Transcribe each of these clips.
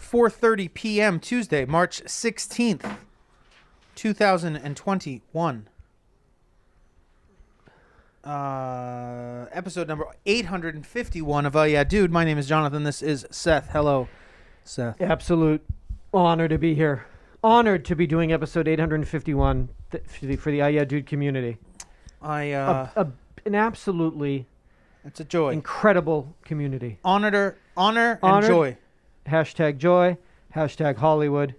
4:30 p.m. Tuesday, March 16th, 2021. Episode number 851 of Yeah Dude. My name is Jonathan. This is Seth. Hello, Seth. Absolute honor to be here. Honored to be doing episode 851 for the Yeah Dude community. An absolutely it's a joy. Incredible community. Honor and joy. Hashtag joy. Hashtag Hollywood.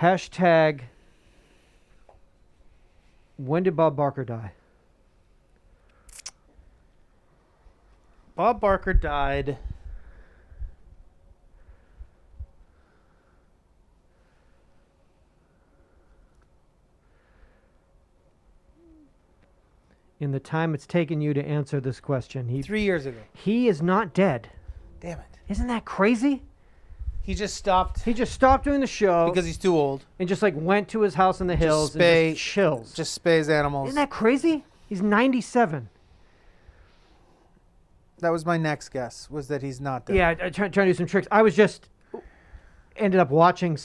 Hashtag when did Bob Barker die? Bob Barker died in the time it's taken you to answer this question. 3 years ago. He is not dead. Damn it. Isn't that crazy? He just stopped. He just stopped doing the show. Because he's too old. And just like went to his house in the hills and just chills. Just spays animals. Isn't that crazy? He's 97. That was my next guess, was that he's not dead. Yeah, trying to do some tricks. I was just ended up watching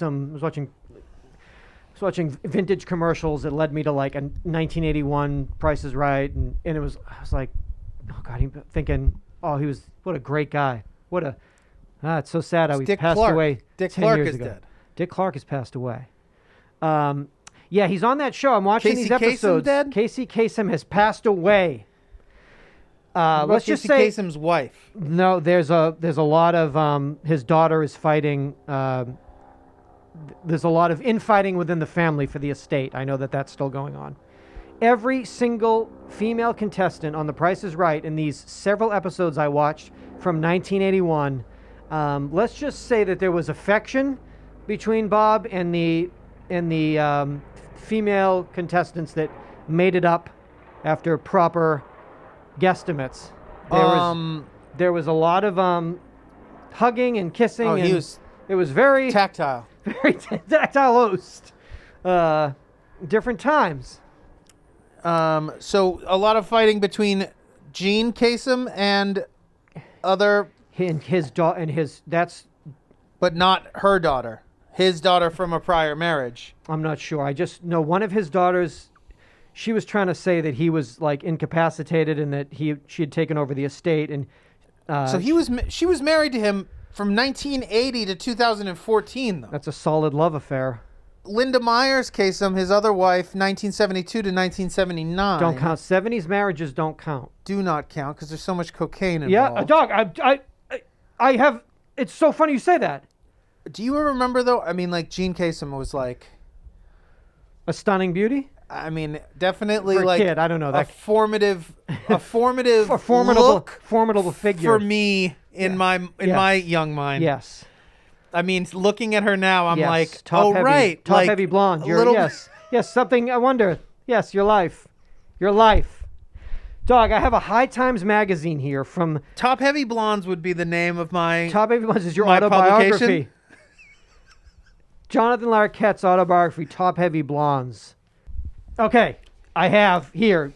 watching vintage commercials that led me to like a 1981 Price is Right, and I was like, oh God, thinking, oh, what a great guy. It's so sad how he passed away. Dick 10 Clark years is ago. dead. Dick Clark has passed away. Yeah, he's on that show. I'm watching these episodes. Kasem dead? Casey Kasem has passed away. Let's just say Kasem's wife. No, there's a lot of his daughter is fighting. There's a lot of infighting within the family for the estate. I know that's still going on. Every single female contestant on The Price is Right in these several episodes I watched from 1981. Let's just say that there was affection between Bob and the female contestants that made it up after proper guesstimates. There was a lot of hugging and kissing. Oh, it was very tactile. Very tactile host. Different times. So a lot of fighting between Gene Kasem and other but not her daughter. His daughter from a prior marriage. I'm not sure. I just know one of his daughters. She was trying to say that he was like incapacitated and that she had taken over the estate, and so she was married to him from 1980 to 2014 though. That's a solid love affair. Linda Myers Kasem, his other wife, 1972 to 1979. Don't count. 70s marriages don't count. Do not count because there's so much cocaine involved. Yeah, dog. I have. It's so funny you say that. Do you remember though? I mean, like Gene Kasem was like a stunning beauty. I mean, definitely for a like kid, I don't know, a formidable figure for me in my young mind. Yes. I mean, looking at her now, I'm like, top heavy, top like, heavy blonde. Yes, something. I wonder. Yes, your life. Dog, I have a High Times magazine here from... Top Heavy Blondes would be the name of my... Top Heavy Blondes is your autobiography. Jonathan Larroquette's autobiography, Top Heavy Blondes. Okay, I have here,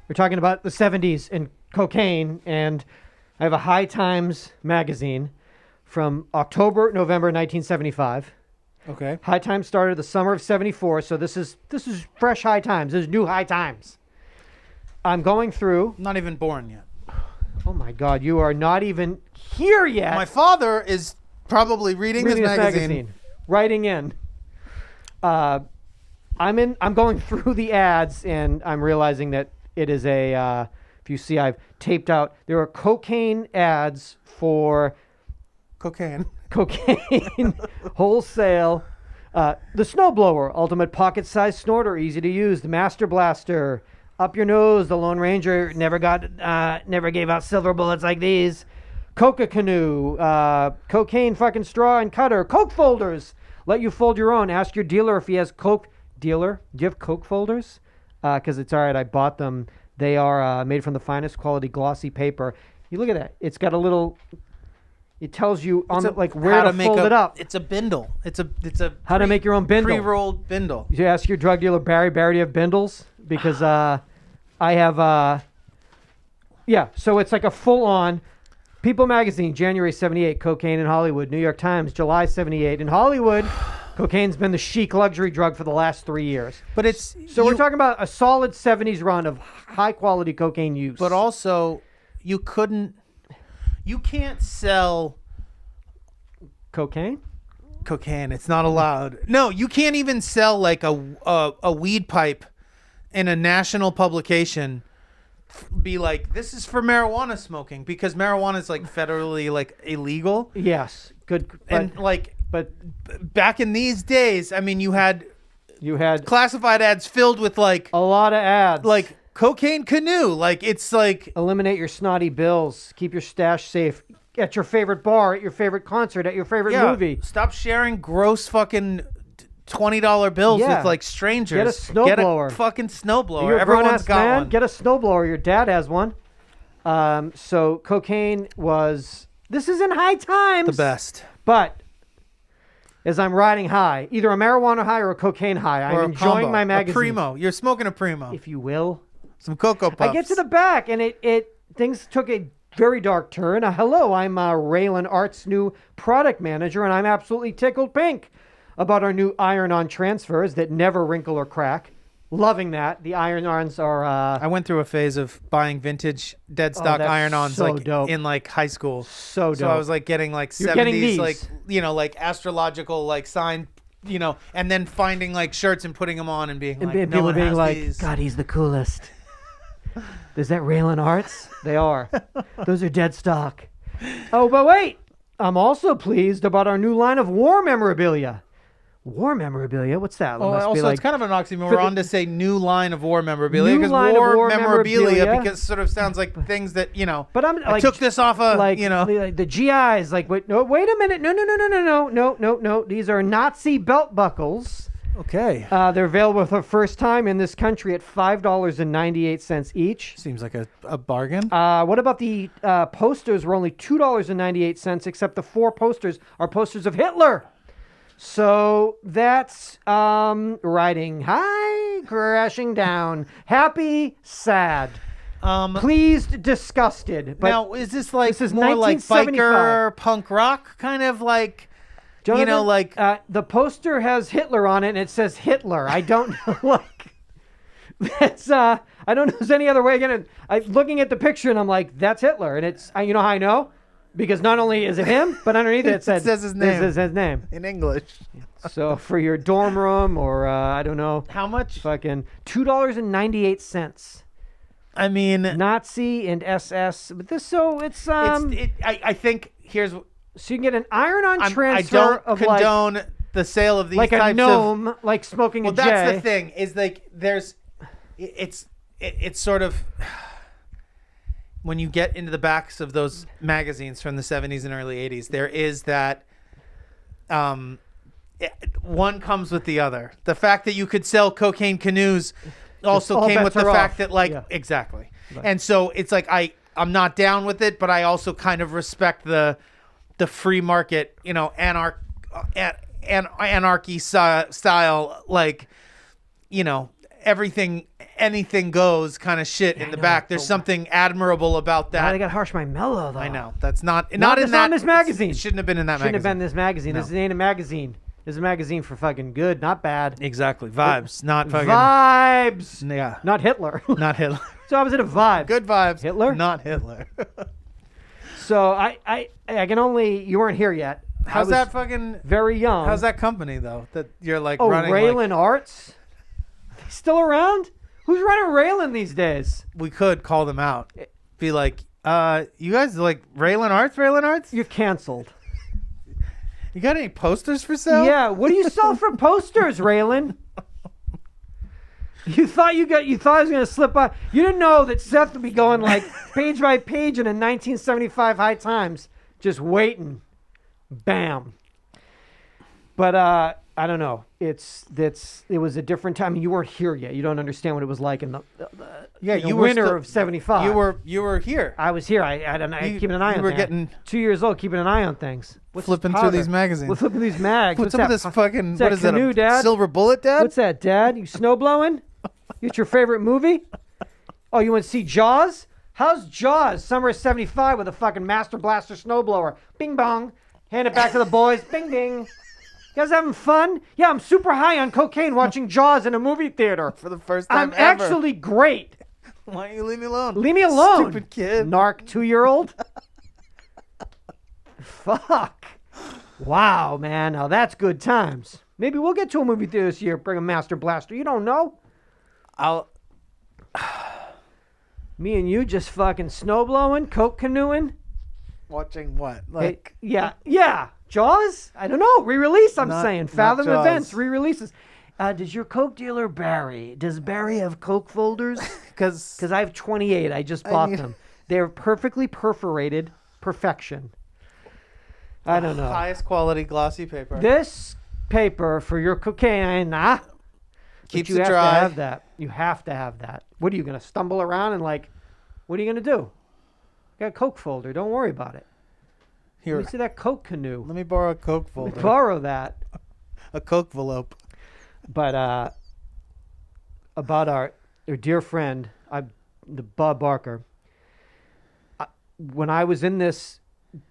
we're talking about the 70s and cocaine, and I have a High Times magazine from November 1975. Okay. High Times started the summer of 74, so this is fresh High Times. This is new High Times. I'm going through... Not even born yet. Oh my God, you are not even here yet. My father is probably reading this magazine. Writing in. I'm going through the ads, and I'm realizing that it is if you see, I've taped out, there are cocaine ads for... Cocaine. Wholesale. The Snowblower, ultimate pocket-sized snorter, easy to use. The Master Blaster, up your nose. The Lone Ranger never gave out silver bullets like these. Coca Canoe, cocaine fucking straw and cutter. Coke folders, let you fold your own. Ask your dealer if he has Coke. Dealer, do you have Coke folders? Because it's all right. I bought them. They are made from the finest quality glossy paper. You look at that. It's got a little. It tells you where to fold it up. It's a bindle. It's a how to make your own bindle. Pre-rolled bindle. You ask your drug dealer Barry. Barry, do you have bindles? Because I have. Yeah. So it's like a full-on People magazine, January 78, cocaine in Hollywood. New York Times, July 78. In Hollywood, cocaine's been the chic luxury drug for the last 3 years. But it's So we're talking about a solid 70s run of high-quality cocaine use. But also, you can't sell cocaine? cocaine. It's not allowed. No, you can't even sell like a weed pipe in a national publication. Be like, this is for marijuana smoking, because marijuana is like federally like illegal. Yes, good. And like, but back in these days, I mean, you had classified ads filled with like a lot of ads, like cocaine canoe. Like, it's like, eliminate your snotty bills, keep your stash safe at your favorite bar, at your favorite concert, at your favorite movie. Stop sharing gross fucking $20 bills with like strangers. Get a snowblower. Get a fucking snowblower. You're Everyone's got one. Get a snowblower. Your dad has one. So cocaine was. This is in high times. The best. But as I'm riding high, either a marijuana high or a cocaine high, Or I'm a enjoying combo, my magazine. A primo. You're smoking a primo. If you will. Some Cocoa Puffs. I get to the back, and it things took a very dark turn. Hello, I'm Raylan Art's new product manager, and I'm absolutely tickled pink about our new iron-on transfers that never wrinkle or crack. Loving that. The iron-ons are... I went through a phase of buying vintage dead stock that's iron-ons so like dope. in like high school. So dope. So I was like getting like You're 70s getting these. like, you know, like astrological like sign, you know, and then finding like shirts and putting them on and being like, no people one being has like, these. God, he's the coolest. Is that Raylan Arts? They are. Those are dead stock. Oh, but wait. I'm also pleased about our new line of war memorabilia. War memorabilia? What's that? Oh, Must be also, like, it's kind of an oxymoron to say new line of war memorabilia, New because line of war memorabilia memorabilia. because sort of sounds like things that, you know, but I'm I like, took this off of, like, you know. like the GIs. Like, wait, no, wait a minute. No. These are Nazi belt buckles. Okay. They're available for the first time in this country at $5.98 each. Seems like a bargain. What about the posters were only $2.98, except the 4 posters are posters of Hitler. So that's riding high, crashing down, happy, sad, pleased, disgusted. But now, is this like this is more like 1975. biker punk rock kind of like, Jonathan, you know, like the poster has Hitler on it, and it says Hitler. I don't know, like that's I don't know if there's any other way. Again, looking at the picture, and I'm like, that's Hitler, and it's you know how I know. Because not only is it him, but underneath it says his name. This is his name. in English. So for your dorm room or I don't know, How much? fucking $2.98. I mean, Nazi and SS. But this it's I think here's. so you can get an iron-on I transfer don't of condone the sale of these like a types gnome, of. like smoking Well, a J. that's the thing. Is like there's, it's sort of. When you get into the backs of those magazines from the 70s and early 80s, there is that one comes with the other. The fact that you could sell cocaine canoes also all came with bets the are fact off. that, like, Yeah. exactly. And so it's like I'm not down with it, but I also kind of respect the free market, you know, anarchy style, like, you know, anything goes kind of shit in the back. There's something admirable about Now that. they got Harsh My Mellow though. I know that's not in Not that this magazine. It shouldn't have been in that Shouldn't magazine. have been this magazine. No. This ain't a magazine. This is a magazine for fucking good, not bad. Exactly, vibes, not fucking Vibes. Yeah, Not Hitler. not Hitler. So I was at a vibe. Good vibes. Hitler? not Hitler. So I can only. You weren't here yet. I How's was that fucking? very young. How's that company though? That you're like Oh, running. Raylan Like, Arts. Are they still around? Who's running Raylan these days? we could call them out. Be like, you guys like Raylan Arts? Raylan Arts? You're canceled. You got any posters for sale? Yeah. What do you sell for posters, Raylan? You thought I was gonna slip by. You didn't know that Seth would be going like page by page in a 1975 High Times, just waiting. Bam. But I don't know. It was a different time. You weren't here yet. You don't understand what it was like in the you were winter still- of '75. You were here. I was here. I don't know. You- Keeping an eye you on were things. getting- 2 years old, keeping an eye on things. What's Flipping this through powder? these magazines. We're flipping these mags. What's up with this that? fucking? What's What that is that? canoe, A Dad? silver bullet, Dad? What's that, Dad? You snow blowing? You got your favorite movie? Oh, you want to see Jaws? How's Jaws, summer of 75 with a fucking Master Blaster snowblower? Bing bong. Hand it back to the boys. Bing ding. You guys having fun? Yeah, I'm super high on cocaine watching Jaws in a movie theater. For the first time I'm ever. actually great. Why don't you leave me alone? Leave me alone. Stupid kid. Narc 2-year-old. Fuck. Wow, man. Now that's good times. Maybe we'll get to a movie theater this year. Bring a Master Blaster. You don't know. Me and you just fucking snowblowing, coke canoeing. Watching what? Like, yeah. Jaws? I don't know. Re-release, I'm Not- saying. not Fathom Jaws. Events, re-releases. Does your coke dealer Barry? Does Barry have coke folders? because I have 28. I just bought them. They're perfectly perforated. Perfection. I don't know. highest quality glossy paper. This paper for your cocaine, Keeps you it have dry. to have that. You have to have that. What are you going to stumble around and like, what are you going to do? Got a coke folder. Don't worry about it. Here, Let me see that coke canoe. let me borrow a Coke Let me folder. borrow that. A Coke envelope. But about our dear friend, the Bob Barker. When I was in this,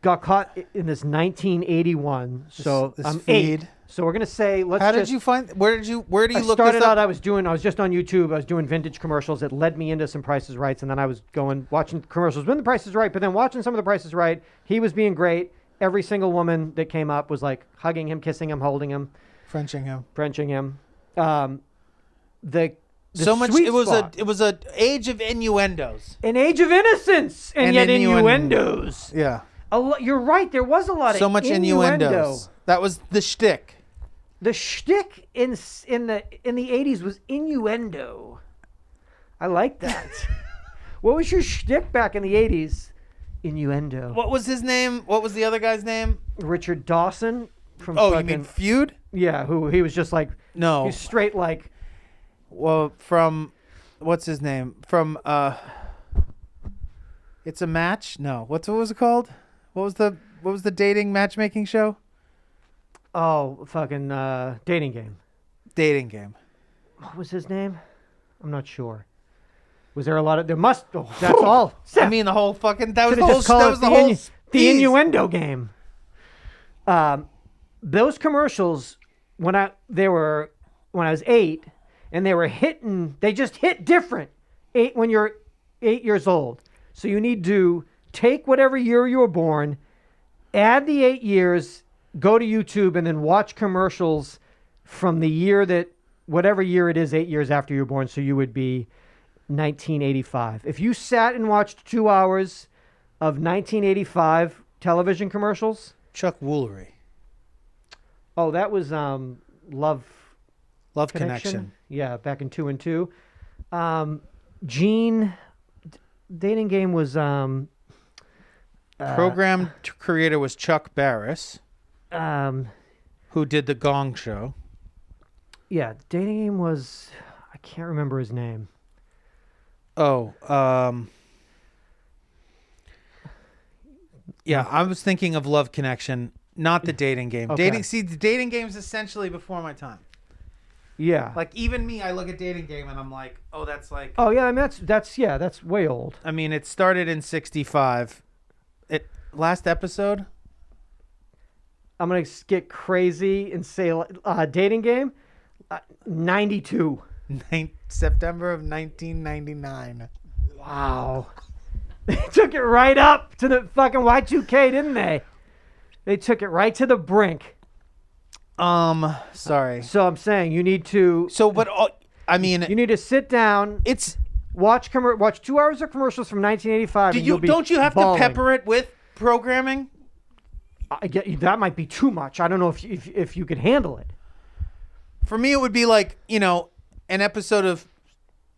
got caught in this 1981. So This I'm feed. 8. So we're gonna say let's. How just, did you find? Where do you I look started this up? out. I was just on YouTube. I was doing vintage commercials. It led me into some Price is Rights, and then I was watching commercials when the Price is Right. But then watching some of the Price is Right, he was being great. Every single woman that came up was like hugging him, kissing him, holding him, Frenching him. Frenching him. The So much. sweet It was spot. a age of innuendos. An age of innocence, and yet innuendos. Yeah. You're right. There was a lot So of much innuendo. innuendos. That was the shtick. The shtick in the 80s was innuendo. I like that. What was your shtick back in the 80s? Innuendo. What was his name? What was the other guy's name? Richard Dawson from Oh, fucking, you mean Feud? yeah, who he was just like No. he's straight like Well, from what's his name? From It's a Match? No. What was it called? What was the dating matchmaking show? fucking dating game. Dating game. What was his name? I'm not sure. Was there a lot of there must that's all. I mean the whole fucking that was Should've the whole just called that it was the whole the piece. innuendo game. Those commercials when I was 8 and they just hit different when you're 8 years old. So you need to take whatever year you were born, add the 8 years, go to YouTube and then watch commercials from the year that whatever year it is 8 years after you were born. So you would be 1985. If you sat and watched 2 hours of 1985 television commercials, Chuck Woolery. oh, that was Love Connection. Yeah, back in 2 and 2. Gene dating game was Program creator was Chuck Barris, um who did the Gong Show. yeah, dating game was I can't remember his name. Oh, yeah, I was thinking of Love Connection, not the dating game. Okay. The dating game is essentially before my time. Yeah. Like even me, I look at dating game and I'm like, oh, that's like. Oh yeah, I mean that's way old. I mean, it started in '65. Last episode. I'm gonna get crazy and say dating game, 92. September of 1999. Wow. They took it right up to the fucking Y2K, didn't they? They took it right to the brink. Sorry. So I'm saying you need to. So, but I mean, You need to sit down, it's. watch 2 hours of commercials from 1985. and you'll be Don't you have bawling. to pepper it with programming? I get that might be too much. I don't know if you could handle it. For me, it would be like an episode of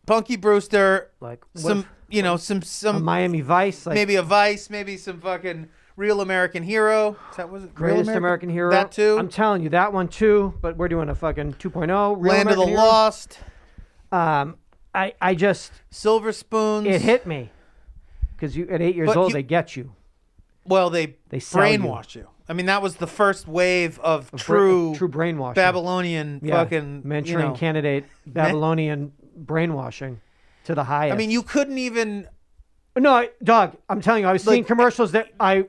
Punky Brewster, Like some a some Miami Vice, like maybe a Vice, maybe some fucking Real American Hero. Is that was it? Real Greatest American Hero. That too. I'm telling you that one too. But we're doing a fucking 2.0. Real Land of American the Hero. Lost. I just Silver Spoons. it hit me because you at 8 years But old you- they get you. Well, they sell you. brainwash you. I mean, that was the first wave of true brainwashing. Babylonian fucking No, dog, I'm telling you, I was seeing commercials that I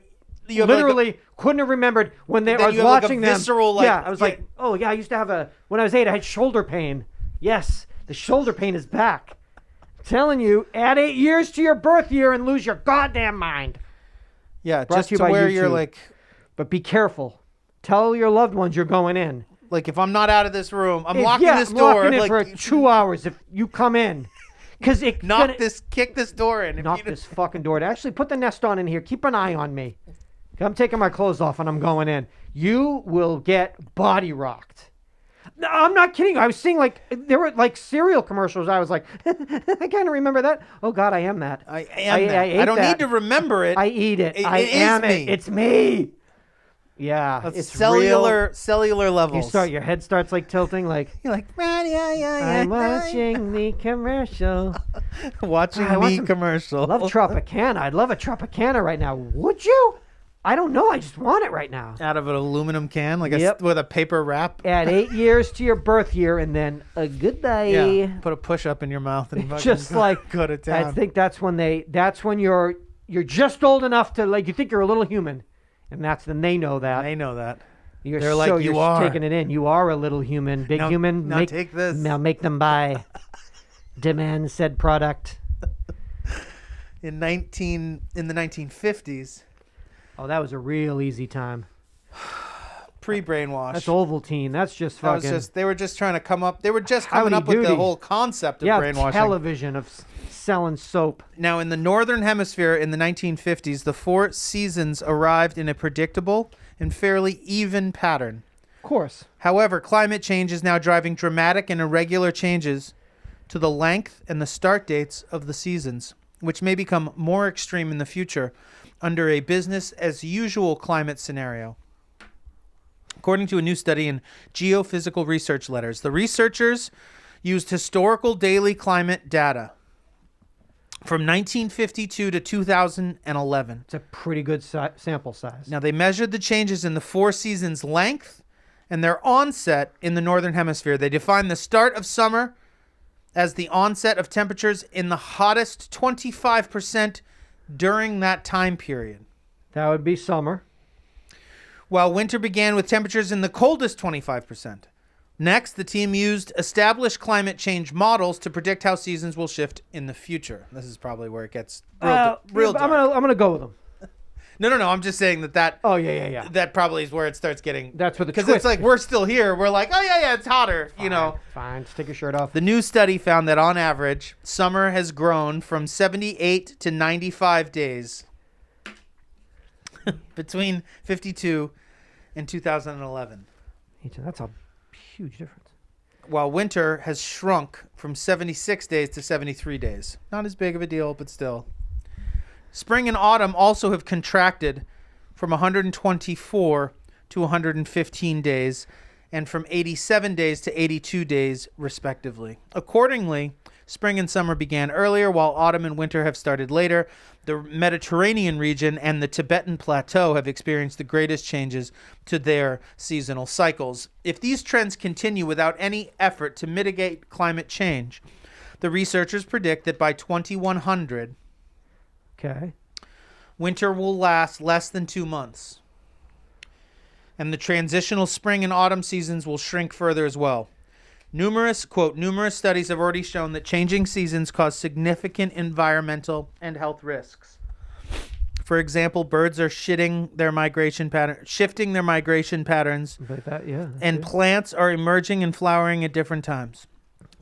You have literally couldn't have remembered when I was you have like a watching them. visceral, Yeah, I was like, oh yeah, I used to have when I was 8, I had shoulder pain. Yes, the shoulder pain is back. I'm telling you, add 8 years to your birth year and lose your goddamn mind. Yeah, Brought just to you to by where you're YouTube. like, But be careful. Tell your loved ones you're going in. like if I'm not out of this room, I'm If- locking yeah, this I'm door. locking in Like for 2 hours if you come in. Because it kick this door in. If knock you this fucking door. Actually, put the nest on in here. Keep an eye on me. I'm taking my clothes off and I'm going in. You will get body rocked. No, I'm not kidding. I was seeing there were like cereal commercials. I was like, I kind of remember that. Oh God, I am that. I am that. ate I don't that. need to remember it. I eat it. It I is am me. it. It's me. Yeah, That's it's cellular real. levels. Your head starts like tilting. Like You're like, yeah. I'm watching the commercial. Watching I want the some- commercial. I love Tropicana. I'd love a Tropicana right now. Would you? I don't know. I just want it right now. Out of an aluminum can, like Yep. with a paper wrap. Add 8 years to your birth year and then a goodbye. Yeah. Put a push up in your mouth and fucking Just like go to town. I think that's when you're just old enough to you think you're a little human, and that's when they know that. They know that. They're like, you're you are. taking it in. You are a little human, big Now- human. now take this. Now make them buy. Demand said product. In the 1950s, Oh, that was a real easy time. pre-brainwash. That's Ovaltine. That's just That was fucking. they were just trying to come up. They were just Howdy coming up with the doody. whole concept of yeah, brainwashing. television of selling soap. Now, in the northern hemisphere in the 1950s, the 4 seasons arrived in a predictable and fairly even pattern. Of course. However, climate change is now driving dramatic and irregular changes to the length and the start dates of the seasons, which may become more extreme in the future under a business as usual climate scenario. According to a new study in Geophysical Research Letters, the researchers used historical daily climate data from 1952 to 2011. It's a pretty good sample size. Now, they measured the changes in the 4 seasons' length and their onset in the northern hemisphere. They defined the start of summer as the onset of temperatures in the hottest 25% during that time period, That would be summer. while winter began with temperatures in the coldest 25%. Next, the team used established climate change models to predict how seasons will shift in the future. This is probably where it gets real dark. I'm gonna go with them. No. I'm just saying that Oh yeah. that probably is where it starts getting. That's where the because twist. it's like we're still here. We're like, oh yeah, it's hotter. You know. Fine. Just take your shirt off. The new study found that on average, summer has grown from 78 to 95 days between 52 and 2011, That's a huge difference. while winter has shrunk from 76 days to 73 days. Not as big of a deal, but still. Spring and autumn also have contracted from 124 to 115 days and from 87 days to 82 days, respectively. Accordingly, spring and summer began earlier, while autumn and winter have started later. The Mediterranean region and the Tibetan Plateau have experienced the greatest changes to their seasonal cycles. If these trends continue without any effort to mitigate climate change, the researchers predict that by 2100, Okay. winter will last less than 2 months, and the transitional spring and autumn seasons will shrink further as well. Numerous studies have already shown that changing seasons cause significant environmental and health risks. For example, birds are shifting their migration patterns, Like that, yeah. and plants are emerging and flowering at different times.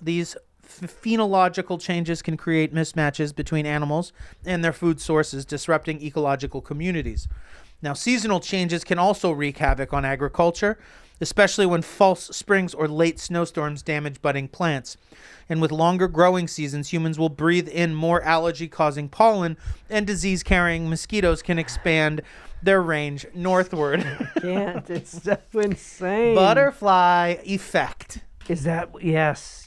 These phenological changes can create mismatches between animals and their food sources, disrupting ecological communities. Now, seasonal changes can also wreak havoc on agriculture, especially when false springs or late snowstorms damage budding plants. And with longer growing seasons, humans will breathe in more allergy-causing pollen, and disease-carrying mosquitoes can expand their range northward. Can't. It's so insane. Butterfly effect. Is that? Yes.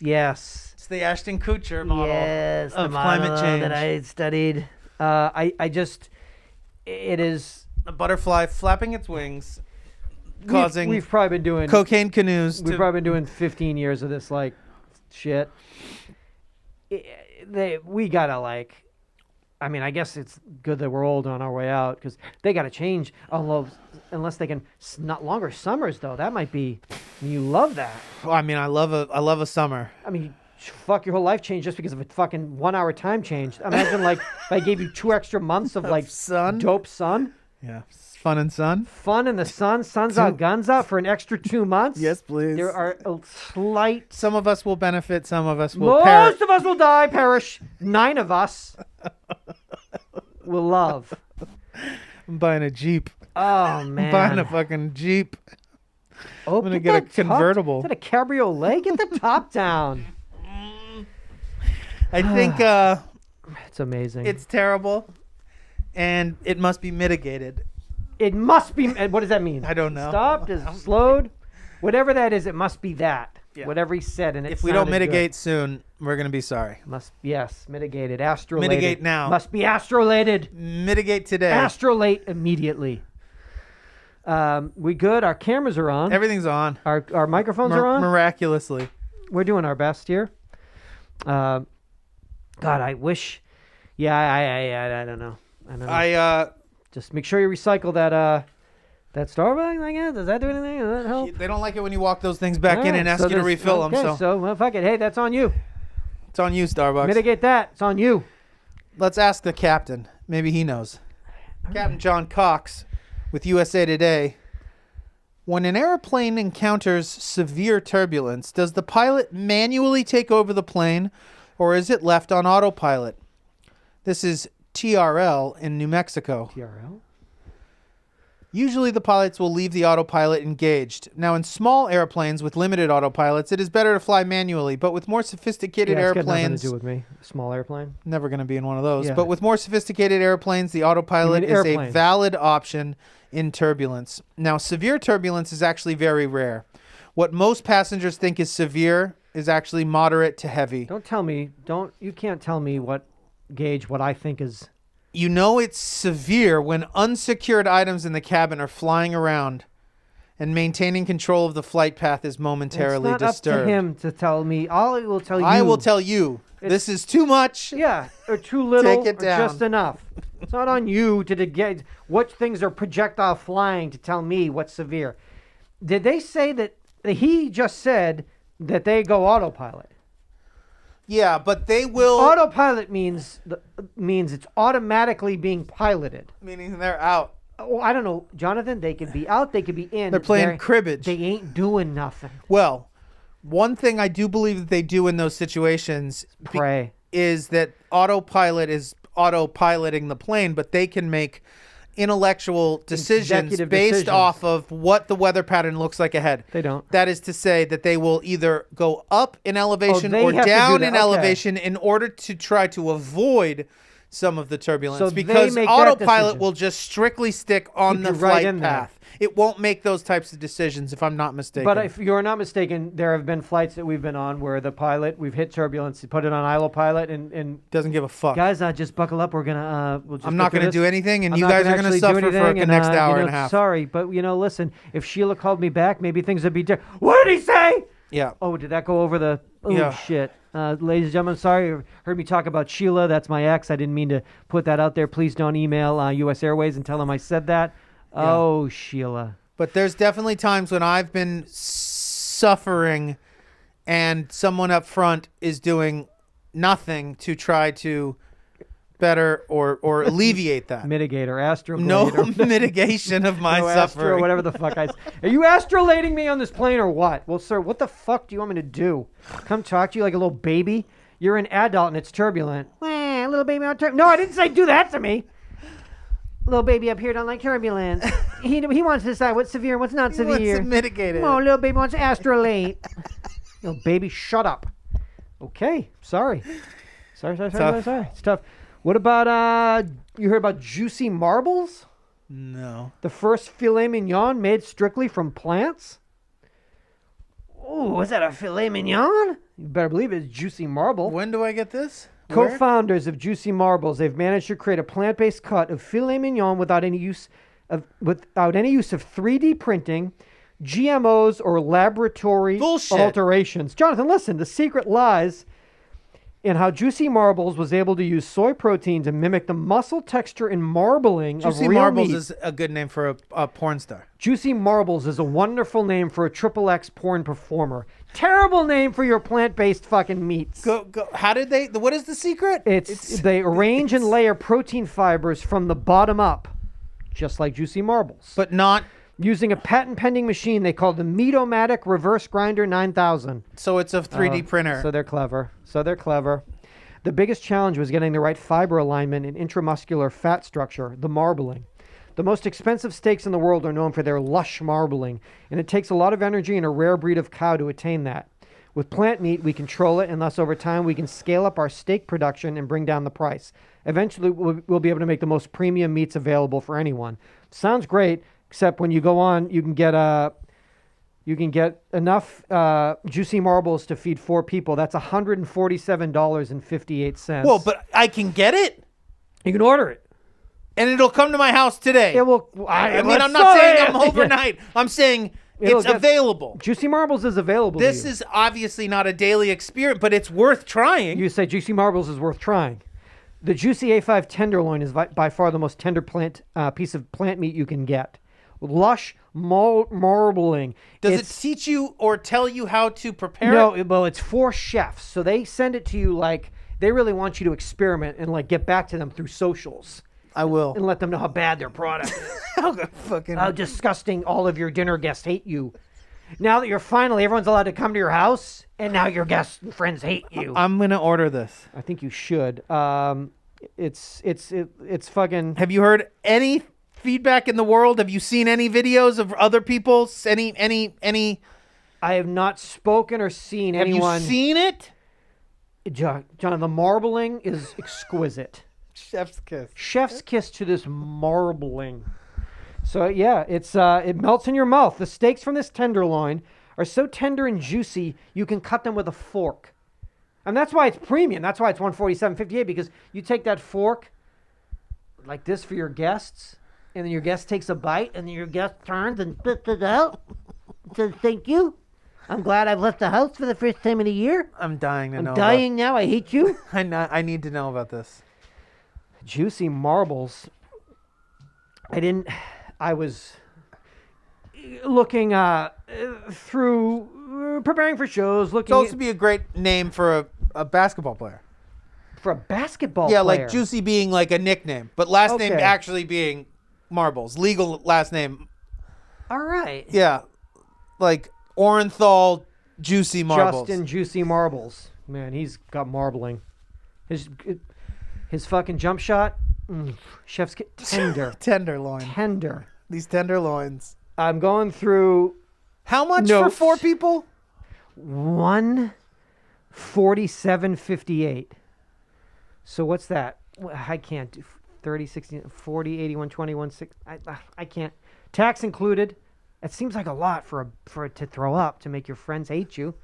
It's the Ashton Kutcher model Yes. of the model climate change. that I studied. It is. A butterfly flapping its wings, causing We've probably been doing. cocaine canoes. We've probably been doing 15 years of this shit. We gotta I mean, I guess it's good that we're old on our way out because they got to change. Unless they can not longer summers though. That might be. You love that. I mean, I love a summer. I mean, fuck your whole life change just because of a fucking 1 hour time change. Imagine like if I gave you 2 extra months of like sun, dope sun. Yeah, fun and sun. Fun in the sun. Sun's out, guns out for an extra 2 months. Yes, please. There are a slight. Some of us will benefit. Some of us will Most perish. of us will die, perish. 9 of us will love. I'm buying a Jeep. Oh man. I'm buying a fucking Jeep. Oh, I'm gonna get a convertible. Is that a cabriolet? Get the top down. I think It's amazing. it's terrible, and it must be mitigated. It must be. What does that mean? I don't know. Stopped, is slowed, whatever that is. It must be that. Yeah. Whatever he said, and it If we don't sounded mitigate soon, we're gonna be sorry. good. Mitigated. Astrolated. Mitigate now. Must be astrolated. Mitigate today. Astrolate immediately. We good? Our cameras are on. Everything's on. Our microphones are on. Miraculously. We're doing our best here. God, I wish. Yeah, I don't know. I don't know. Just make sure you recycle that Starbucks, I guess. Does that do anything? Does that help? They don't like it when you walk those things back in Alright, and ask so you to refill them. okay, So well, fuck it. Hey, that's on you. it's on you, Starbucks. Mitigate that. It's on you. Let's ask the captain. Maybe he knows. Captain John Cox with USA Today. When an airplane encounters severe turbulence, does the pilot manually take over the plane, or is it left on autopilot? This is TRL in New Mexico. TRL? Usually the pilots will leave the autopilot engaged. Now, in small airplanes with limited autopilots, it is better to fly manually, but with more sophisticated Yeah, it's got nothing airplanes... to do with me. Small airplane. Never going to be in one of those. Yeah. But with more sophisticated airplanes, the autopilot You is mean a airplanes. valid option in turbulence. Now, severe turbulence is actually very rare. What most passengers think is severe is actually moderate to heavy. Don't tell me. You can't tell me what I think is. You know it's severe when unsecured items in the cabin are flying around and maintaining control of the flight path is momentarily It's not disturbed. up to him to tell me. I will tell you. I will tell you. This is too much. Yeah, or too little, Take it or down. just enough. It's not on you to get what things are projectile flying to tell me what's severe. Did they say that he just said that they go autopilot? Yeah, but they will... Autopilot means it's automatically being piloted. Meaning they're out. Oh, I don't know, Jonathan. They could be out. They could be in. They're playing cribbage. They ain't doing nothing. Well, one thing I do believe that they do in those situations Pray. is that autopilot is autopiloting the plane, but they can make intellectual decisions Executive based decisions. off of what the weather pattern looks like ahead. They don't. That is to say that they will either go up in elevation they or have to do down that. in Okay. elevation in order to try to avoid some of the turbulence, So they because make that autopilot decision. will just strictly stick on Keep the you right flight in there. path. It won't make those types of decisions, if I'm not mistaken. But if you're not mistaken, there have been flights that we've been on where the pilot, we've hit turbulence, put it on autopilot, and doesn't give a fuck. guys, just buckle up. We're gonna, we'll just. I'm not going to do anything, and I'm you not guys are going actually to do suffer for anything, the and, next hour and a half. Sorry, but listen, if Sheila called me back, maybe things would be different. What did he say? Yeah. Oh, did that go over the? Oh Yeah. shit, ladies and gentlemen, sorry, you heard me talk about Sheila. That's my ex. I didn't mean to put that out there. Please don't email U.S. Airways and tell them I said that. Yeah. Oh, Sheila. But there's definitely times when I've been suffering and someone up front is doing nothing to try to better or alleviate that. Mitigate or astrolate. No or, mitigation of my no, astro, suffering. whatever the fuck Are you astrolating me on this plane or what? Well, sir, what the fuck do you want me to do? Come talk to you like a little baby? You're an adult and it's turbulent. Little baby on turbulence. No, I didn't say do that to me. Little baby up here don't like turbulence. he wants to decide what's severe and what's not He wants severe. to mitigate it. Oh, little baby wants to astrolate. Little baby, shut up. Okay, sorry. Sorry. It's tough. What about, you heard about juicy marbles? No. The first filet mignon made strictly from plants? Oh, is that a filet mignon? You better believe it's juicy marble. When do I get this? Where? Co-founders of Juicy Marbles, they've managed to create a plant-based cut of filet mignon without any use of 3D printing, GMOs, or laboratory Bullshit. alterations. Jonathan, listen, the secret lies and how Juicy Marbles was able to use soy protein to mimic the muscle texture and marbling of Juicy real Marbles meat. is a good name for a porn star. Juicy Marbles is a wonderful name for a XXX porn performer. Terrible name for your plant-based fucking meats. Go. How did they? What is the secret? They arrange and layer protein fibers from the bottom up, just like Juicy Marbles. But not. Using a patent-pending machine they call the Meat-O-Matic Reverse Grinder 9000. So it's a 3D printer. So they're clever. The biggest challenge was getting the right fiber alignment and intramuscular fat structure, the marbling. The most expensive steaks in the world are known for their lush marbling, and it takes a lot of energy and a rare breed of cow to attain that. With plant meat, we control it, and thus over time we can scale up our steak production and bring down the price. Eventually, we'll be able to make the most premium meats available for anyone. Sounds great, except when you go on, you can get enough Juicy Marbles to feed 4 people. That's $147.58. Whoa, but I can get it, You can order it. and it'll come to my house today. It will. I mean, I'm not saying I'm overnight. I'm saying it's available. Juicy Marbles is available. This to you. is obviously not a daily experience, but it's worth trying. You say Juicy Marbles is worth trying. The Juicy A5 tenderloin is by far the most tender piece of plant meat you can get. Lush marbling. Does it teach you or tell you how to prepare it? No, well, it's for chefs. So they send it to you like they really want you to experiment and like get back to them through socials. I will. And let them know how bad their product is. How disgusting all of your dinner guests hate you. Now that you're finally, everyone's allowed to come to your house, and now your guests and friends hate you. I'm going to order this. I think you should. It's fucking... Have you heard any feedback in the world? Have you seen any videos of other people's? Any? I have not spoken or seen anyone... Have you seen it? John, the marbling is exquisite. Chef's kiss. Chef's kiss to this marbling. So yeah, it melts in your mouth. The steaks from this tenderloin are so tender and juicy you can cut them with a fork, and that's why it's premium. That's why it's $147.58, because you take that fork like this for your guests, and then your guest takes a bite, and then your guest turns and spits it out. Says thank you. I'm glad I've left the house for the first time in a year. I'm dying to know. I'm dying now. I hate you. I need to know about this. Juicy Marbles. I was looking through preparing for shows. It's supposed to be a great name for a basketball player. For a basketball Yeah, player. like Juicy being like a nickname, but last name Okay. actually being Marbles. Legal last name. All right. Yeah. Like Orenthal Juicy Marbles. Justin Juicy Marbles. Man, he's got marbling. His fucking jump shot. Chef's tender. Tenderloin. Tender. These tenderloins. I'm going through How much Notes. for 4 people? $147.58. So what's that? I can't do 30, 60, 40, 81, 21, 6. I can't. Tax included. It seems like a lot for it to throw up to make your friends hate you.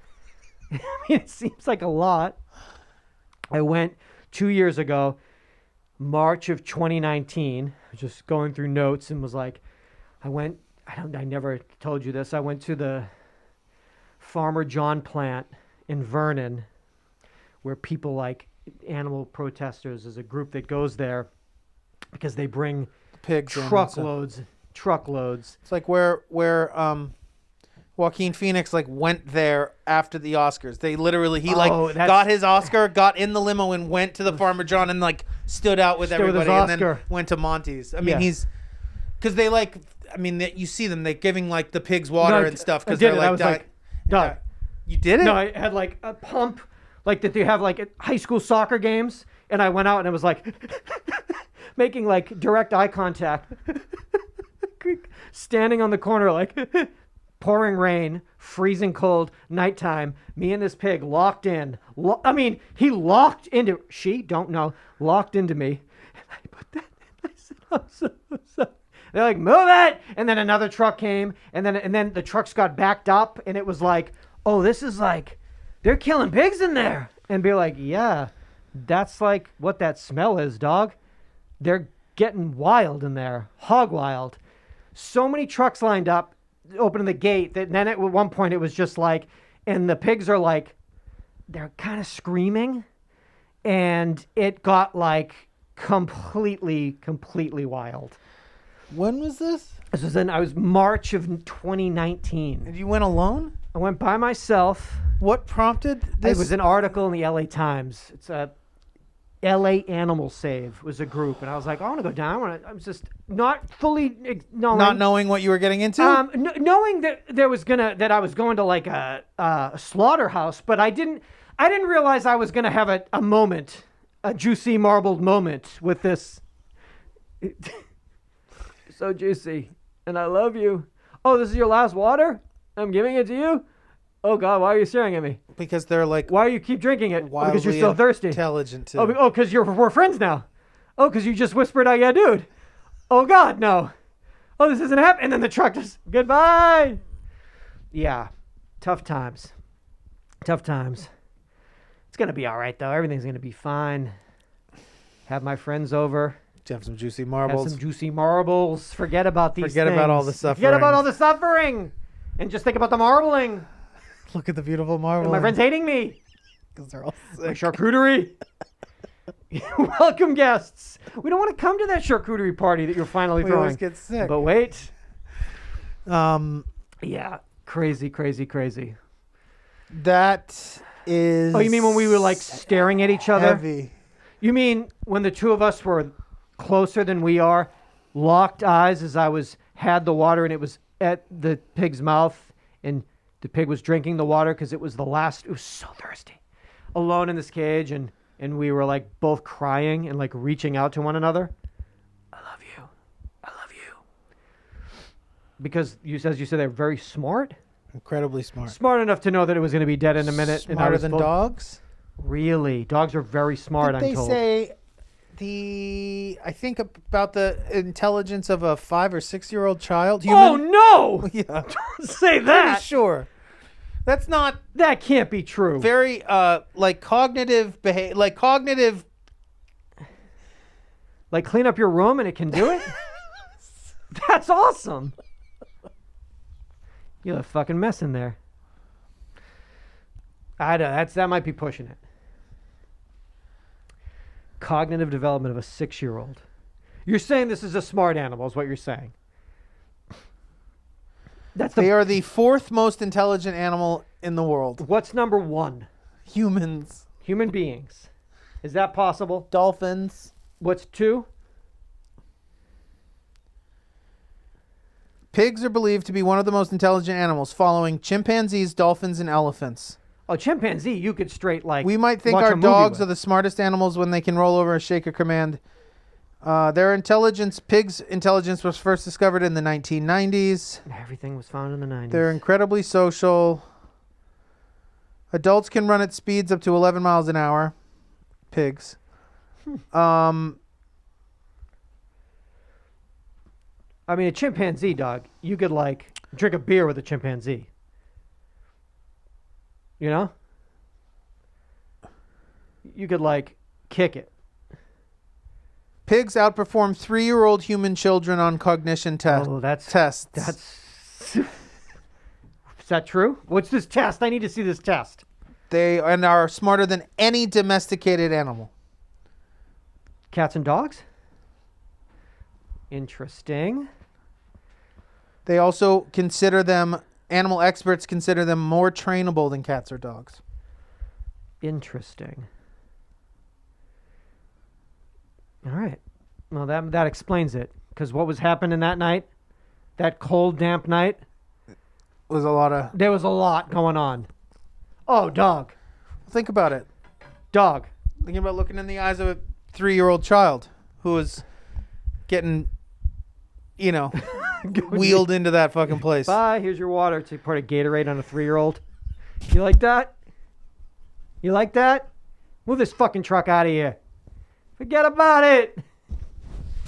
I mean, it seems like a lot. I went 2 years ago, March of 2019, just going through notes, and was like, I never told you this. I went to the Farmer John plant in Vernon, where people like animal protesters is a group that goes there because they bring Pigs. in and truckloads. It's like where Joaquin Phoenix like went there after the Oscars. They literally got his Oscar, got in the limo and went to the Farmer John and like stood out with everybody and then went to Monty's. I mean, because they like. I mean, you see them. They're giving like the pigs water and stuff because they're like, Doug, you did it? No, I had like a pump, like that they have like at high school soccer games, and I went out and I was like making like direct eye contact, standing on the corner like pouring rain, freezing cold, nighttime. Me and this pig locked in. He locked into. Locked into me. And I put that. I said, "I'm so." They're like, move it! And then another truck came, and then the trucks got backed up, and it was like, oh, this is like, they're killing pigs in there. And be like, yeah, that's like what that smell is, dog. They're getting wild in there, hog wild. So many trucks lined up, opening the gate, that then at one point it was just like, and the pigs are like, they're kind of screaming, and it got like completely wild. When was this? This was I was March of 2019. And you went alone? I went by myself. What prompted this? It was an article in the LA Times. It's a LA Animal Save was a group, and I was like, I want to go down. I was just not fully knowing, not knowing what you were getting into. Knowing that I was going to like a slaughterhouse, but I didn't realize I was gonna have a moment, a juicy marbled moment with this. So juicy, and I love you. Oh, this is your last water? I'm giving it to you? Oh God, why are you staring at me? Because they're like, why do you keep drinking it? Oh, because you're wildly so thirsty. Intelligent too. Oh, because we're friends now. Oh, because you just whispered, "Oh yeah, dude." Oh God, no. Oh, this isn't happening. And then the truck just goodbye. Yeah, tough times. Tough times. It's gonna be all right though. Everything's gonna be fine. Have my friends over. Have some juicy marbles. Have some juicy marbles. Forget about these Forget things. about all the suffering. Forget about all the suffering. And just think about the marbling. Look at the beautiful marble. And my friends hating me. Because they're all sick. My charcuterie. Welcome guests. We don't want to come to that charcuterie party that you're finally We throwing. always get sick. But wait. Yeah. Crazy. That is... Oh, you mean when we were like staring at each other? Heavy. You mean when the two of us were closer than we are, locked eyes as I had the water and it was at the pig's mouth and the pig was drinking the water because it was so thirsty. Alone in this cage and we were like both crying and like reaching out to one another. I love you. Because as you said, they're very smart. Incredibly smart. Smart enough to know that it was going to be dead in a minute. Smarter than dogs? Really? Dogs are very smart, Did I'm told. They say I think about the intelligence of a 5 or 6 year old child. Human. Oh no! Yeah. Don't say Pretty that. sure. That's not That can't be true. very like cognitive like cognitive. Like clean up your room and it can do it? That's awesome. You have a fucking mess in there. I don't. That might be pushing it. Cognitive development of a 6-year-old. You're saying this is a smart animal, is what you're saying. They are the 4th most intelligent animal in the world. What's number 1? Humans. Human beings. Is that possible? Dolphins. What's 2? Pigs are believed to be one of the most intelligent animals, following chimpanzees, dolphins, and elephants. Oh, chimpanzee, you could straight like. We might think watch our a movie dogs are with. the smartest animals when they can roll over and shake a command. Pigs' intelligence was first discovered in the 1990s. Everything was found in the 90s. They're incredibly social. Adults can run at speeds up to 11 miles an hour. Pigs. I mean, a chimpanzee, dog, you could like drink a beer with a chimpanzee. You know? You could like kick it. Pigs outperform 3-year-old human children on cognition tests. Is that true? What's this test? I need to see this test. They are smarter than any domesticated animal. Cats and dogs? Interesting. They also consider them, animal experts consider them more trainable than cats or dogs. Interesting. All right. Well, that explains it. Because what was happening that night, that cold, damp night, Was a lot of... there was a lot going on. Oh, dog. Think about it. Dog. Thinking about looking in the eyes of a 3-year-old child who was getting, wheeled into that fucking place. Bye. Here's your water. It's a part of Gatorade on a 3-year-old. You like that? You like that? Move this fucking truck out of here. Forget about it.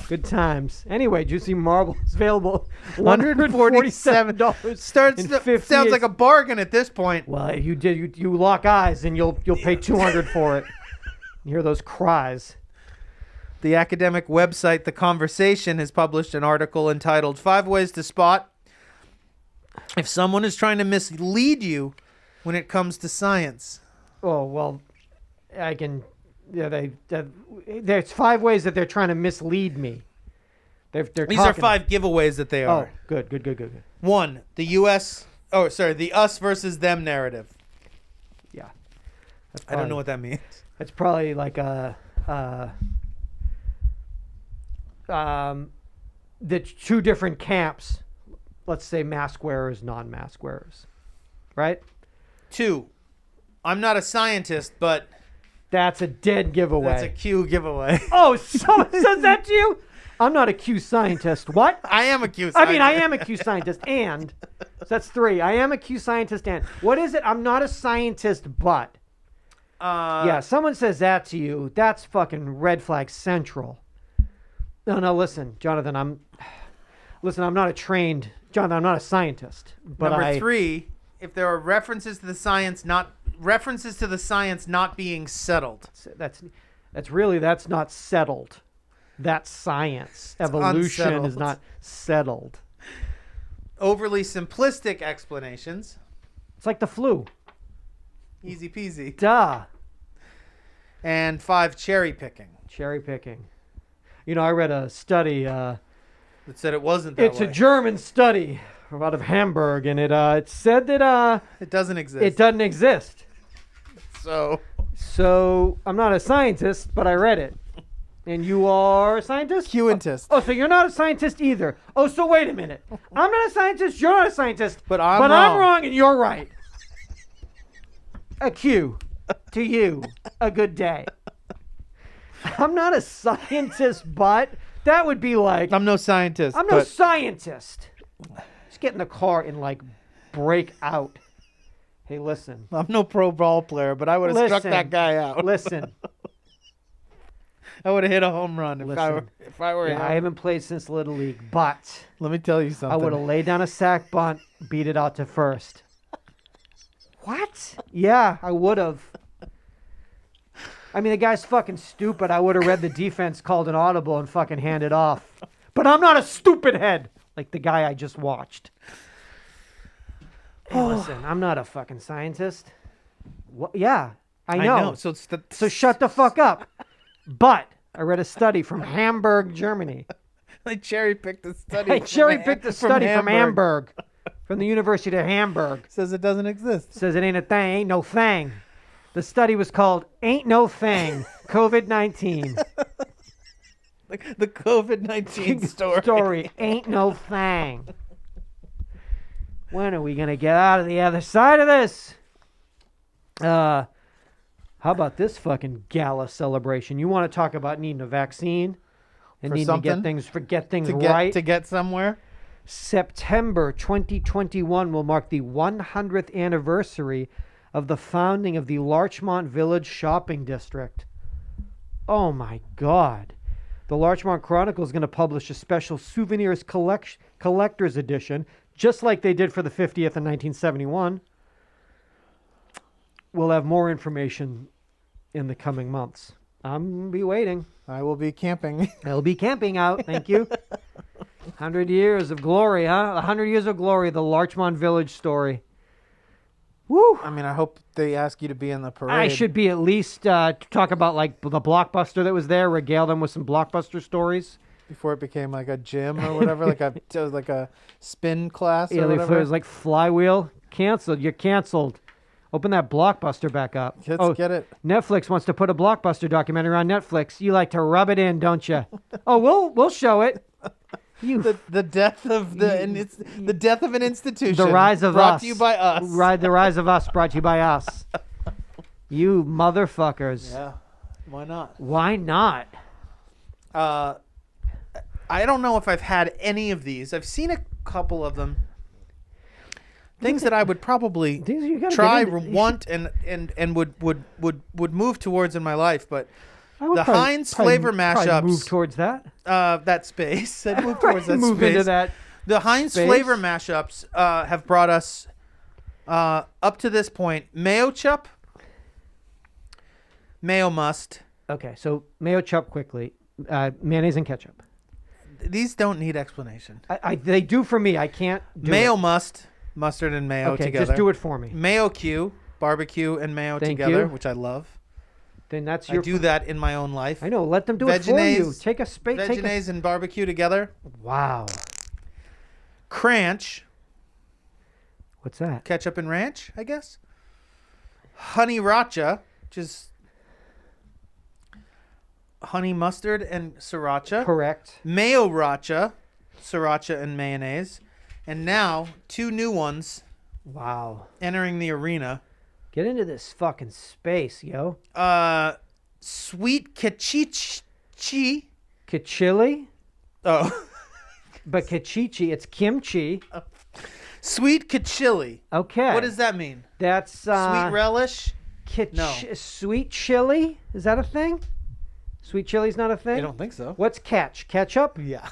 Good times. Anyway, Juicy Marble is available. $147. Sounds like a bargain at this point. Well, you lock eyes and you'll pay $200 for it. You hear those cries. The academic website The Conversation has published an article entitled 5 Ways to Spot If Someone is Trying to Mislead You When It Comes to Science. Oh, well, I can there's 5 ways that they're trying to mislead me. These are 5 giveaways that they are. Oh, good. 1, the us versus them narrative. Yeah. I don't know what that means. It's probably like the 2 different camps. Let's say mask wearers, non-mask wearers. Right? 2, I'm not a scientist, but... That's a dead giveaway. That's a Q giveaway. Oh, someone says that to you? I'm not a Q scientist. What? I am a Q scientist. I am a Q scientist, and... So that's 3. I am a Q scientist, and... What is it? I'm not a scientist, but... yeah, someone says that to you. That's fucking red flag central. No, listen, Jonathan, I'm not a trained... Jonathan, I'm not a scientist, but Number 3, if there are references to the science not being settled. That's not settled. That's science. Evolution unsettled. is not settled. Overly simplistic explanations. It's like the flu. Easy peasy. Duh. And 5, cherry picking. Cherry picking. I read a study. That said it wasn't that It's way. a German study out of Hamburg, and it said that it doesn't exist. It doesn't exist. So I'm not a scientist, but I read it. And you are a scientist? Q-intist. Oh, so you're not a scientist either. Oh, so wait a minute. I'm not a scientist, you're not a scientist. But I'm wrong and you're right. A Q to you. A good day. I'm not a scientist, but that would be like... I'm no scientist. I'm no scientist. Just get in the car and break out. Hey, listen. I'm no pro ball player, but I would have struck that guy out. Listen. I would have hit a home run if I were him. I haven't played since Little League, but let me tell you something. I would have laid down a sack bunt, beat it out to first. What? Yeah, I would have. I mean, the guy's fucking stupid. I would have read the defense, called an audible, and fucking handed off. But I'm not a stupid head like the guy I just watched. Hey, listen, I'm not a fucking scientist. What? Yeah, I know. So shut the fuck up. But I read a study from Hamburg, Germany. I cherry-picked a study. From Hamburg. From the University of Hamburg. Says it doesn't exist. Says it ain't a thing, ain't no thing. The study was called Ain't No Thing, COVID-19. The COVID-19 story. Ain't no thing. When are we going to get out of the other side of this? How about this fucking gala celebration? You want to talk about needing a vaccine and needing to get things right? To get somewhere? September 2021 will mark the 100th anniversary of the founding of the Larchmont Village Shopping District. Oh my God. The Larchmont Chronicle is going to publish a special souvenirs collector's edition, just like they did for the 50th in 1971. We'll have more information in the coming months. I'm be waiting. I will be camping. I'll be camping out. Thank you. 100 years of glory, huh? 100 years of glory, the Larchmont Village story. Woo! I mean, I hope they ask you to be in the parade. I should be at least talk about the Blockbuster that was there, regale them with some Blockbuster stories. Before it became like a gym or whatever, like a spin class or whatever. It was like Flywheel. Canceled. You're canceled. Open that Blockbuster back up. Let's get it. Netflix wants to put a Blockbuster documentary on Netflix. You like to rub it in, don't you? Oh, we'll show it. The death of the death of an institution. The rise of brought us. to you by us. The rise of us brought to you by us. You motherfuckers. Yeah. Why not? Why not? I don't know if I've had any of these. I've seen a couple of them. Things that I would probably try, want, and would move towards in my life, but the Heinz flavor mashups move towards that. That space. I'd move towards that move space. Into that. The Heinz flavor mashups have brought us up to this point. Mayo chup, mayo must. Okay, so mayo chup quickly, mayonnaise and ketchup. These don't need explanation. They do for me. I can't do mayo it. Must. Mustard and mayo okay, together. Just do it for me. Mayo Q, barbecue and mayo Thank together, you. which I love. Then that's I your. do that in my own life. I know. Let them do it for you. Veggies- Take a space. Veggies and barbecue together. Wow. Cranch. What's that? Ketchup and ranch, I guess. Honey racha, which is honey mustard and sriracha. Correct. Mayo racha, sriracha and mayonnaise. And now, 2 new ones Wow. entering the arena. Get into this fucking space, yo. Sweet kachichi. Kachili, Oh. but kachichi, it's kimchi. Sweet kachili. Okay. What does that mean? That's Sweet relish? No. Sweet chili. Is that a thing? Sweet chili's not a thing. I don't think so. What's ketchup? Yeah.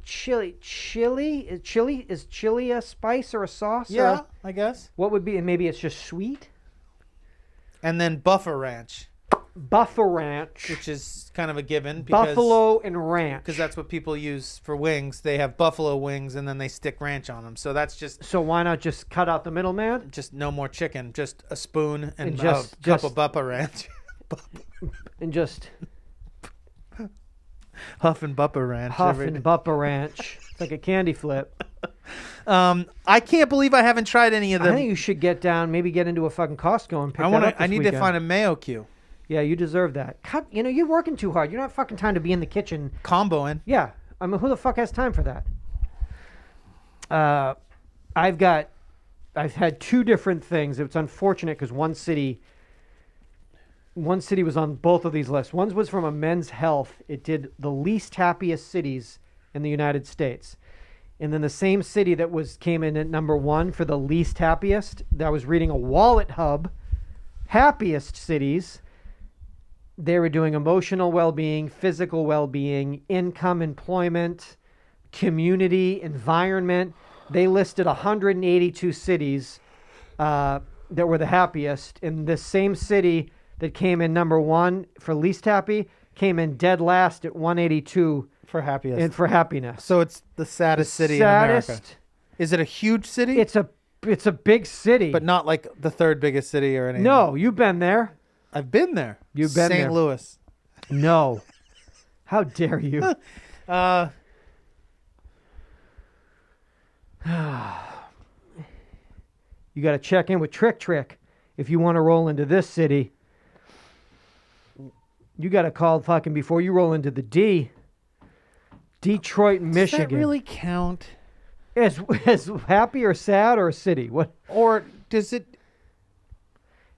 Chili. Is chili a spice or a sauce? Yeah, Or I guess. what would be? Maybe it's just sweet. And then buffer ranch, Buffalo ranch. which is kind of a given because Buffalo and ranch. because that's what people use for wings. They have buffalo wings and then they stick ranch on them. So that's just So why not just cut out the middleman no more chicken, just a spoon and just- a cup of buffer ranch. and just Huff and buffer ranch. huff and bupper ranch? It's like a candy flip. I can't believe I haven't tried any of I them. think you should get into a fucking Costco and pick I that up I this need weekend. to find a mayo cue. Yeah, you deserve that. You're working too hard. You don't have fucking time to be in the kitchen. Comboing. Yeah, I mean, who the fuck has time for that? I've had 2 different things. It's unfortunate because one city was on both of these lists. One was from a Men's Health. It did the least happiest cities in the United States. And then the same city that came in at number 1 for the least happiest, that was reading a Wallet Hub, happiest cities. They were doing emotional well-being, physical well-being, income, employment, community, environment. They listed 182 cities that were the happiest. And this same city that came in number 1 for least happy came in dead last at 182 For happiest. and for happiness. So it's the saddest city in America. Is it a huge city? It's a big city. But not like the 3rd biggest city or anything. No, you've been there. I've been there. You've been there. St. Louis. No. How dare you? You got to check in with Trick if you want to roll into this city. You got to call fucking before you roll into the D. Detroit, Michigan. Does that really count? As happy or sad or a city? What? Or does it?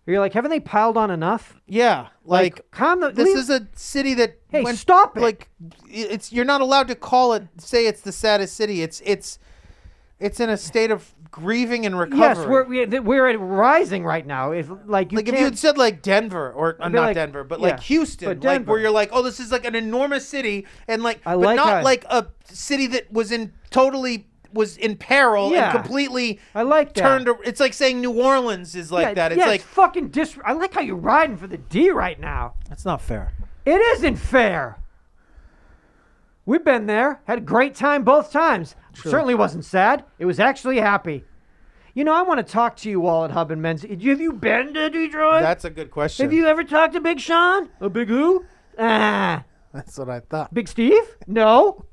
You're like, haven't they piled on enough? Yeah, like this is a city that. Hey, stop it! Like, you're not allowed to call it. Say it's the saddest city. It's in a state of grieving and recovery. Yes, we're rising right now. If if you had said like Denver or not like, Denver, but yeah, like Houston, but like Denver. where you're like, oh, this is like an enormous city, and like, I but like not how- like a city that was in peril Yeah. and completely I like that. turned. It's like saying New Orleans is like that. It's yeah, like fucking I like how you're riding for the D right now. that's not fair. It isn't fair. We've been there, had a great time both times. True. Certainly wasn't sad. It was actually happy. You know, I want to talk to you, Wallet Hub and Men's. Have you been to Detroit? That's a good question. Have you ever talked to Big Sean? A Big who? That's what I thought. Big Steve? No.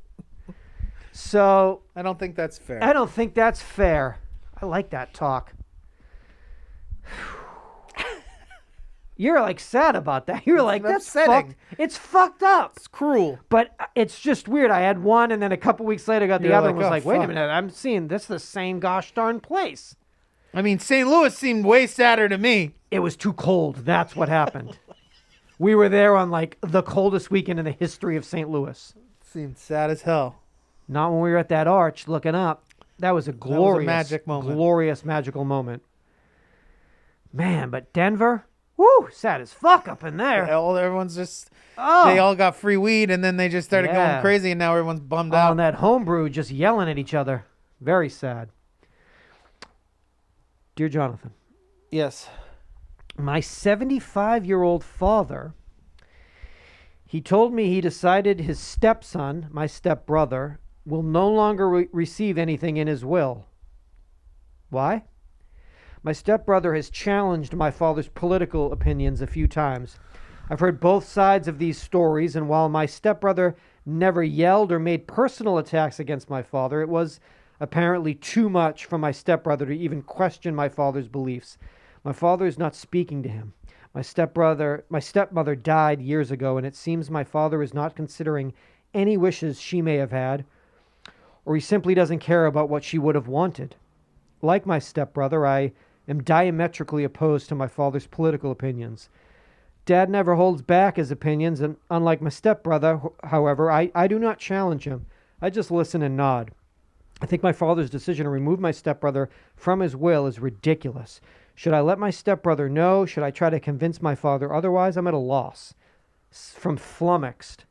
So I don't think that's fair. I don't think that's fair. I like that talk. You're like sad about that. You're like, that's upsetting. fucked. It's fucked up. It's cruel. But it's just weird. I had one, and then a couple weeks later, I got the You're other like, and was oh, like, wait a fuck. minute. I'm seeing this the same gosh darn place. I mean, St. Louis seemed way sadder to me. It was too cold. That's what happened. We were there on like the coldest weekend in the history of St. Louis. Seemed sad as hell. Not when we were at that arch looking up. That was a glorious, magic moment. glorious, magical moment. Man, but Denver, woo, sad as fuck up in there. Everyone's just, Oh, they all got free weed and then they just started Yeah. going crazy and now everyone's bummed oh, out. and that homebrew just yelling at each other. Very sad. Dear Jonathan, Yes. my 75-year-old father, he told me he decided his stepson, my stepbrother, will no longer receive anything in his will. Why? My stepbrother has challenged my father's political opinions a few times. I've heard both sides of these stories, and while my stepbrother never yelled or made personal attacks against my father, it was apparently too much for my stepbrother to even question my father's beliefs. My father is not speaking to him. My stepmother died years ago, and it seems my father is not considering any wishes she may have had, or he simply doesn't care about what she would have wanted. Like my stepbrother, I am diametrically opposed to my father's political opinions. Dad never holds back his opinions, and unlike my stepbrother, however, I do not challenge him. I just listen and nod. I think my father's decision to remove my stepbrother from his will is ridiculous. Should I let my stepbrother know? Should I try to convince my father otherwise? I'm at a loss. From Flummoxed.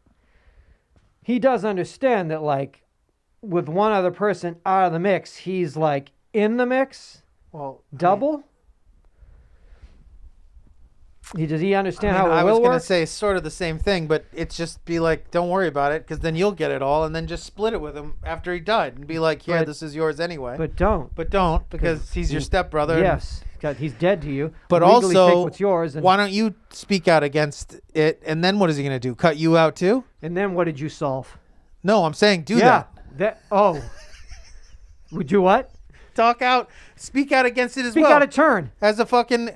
He does understand that, like, with one other person out of the mix, he's, like, in the mix? Well, double? Does he understand how it I will was going to work? say sort of the same thing, but it's just be like, don't worry about it, because then you'll get it all, and then just split it with him after he died, and be like, here, this is yours anyway. But don't. But don't, because he's your stepbrother. Yes, he's dead to you. But Legally also, take what's yours. And, why don't you speak out against it, and then what is he going to do? Cut you out too? and then what did you solve? No, I'm saying do Yeah. that. Would you what? Talk out, speak out against it as Speak well. out of turn. As a fucking,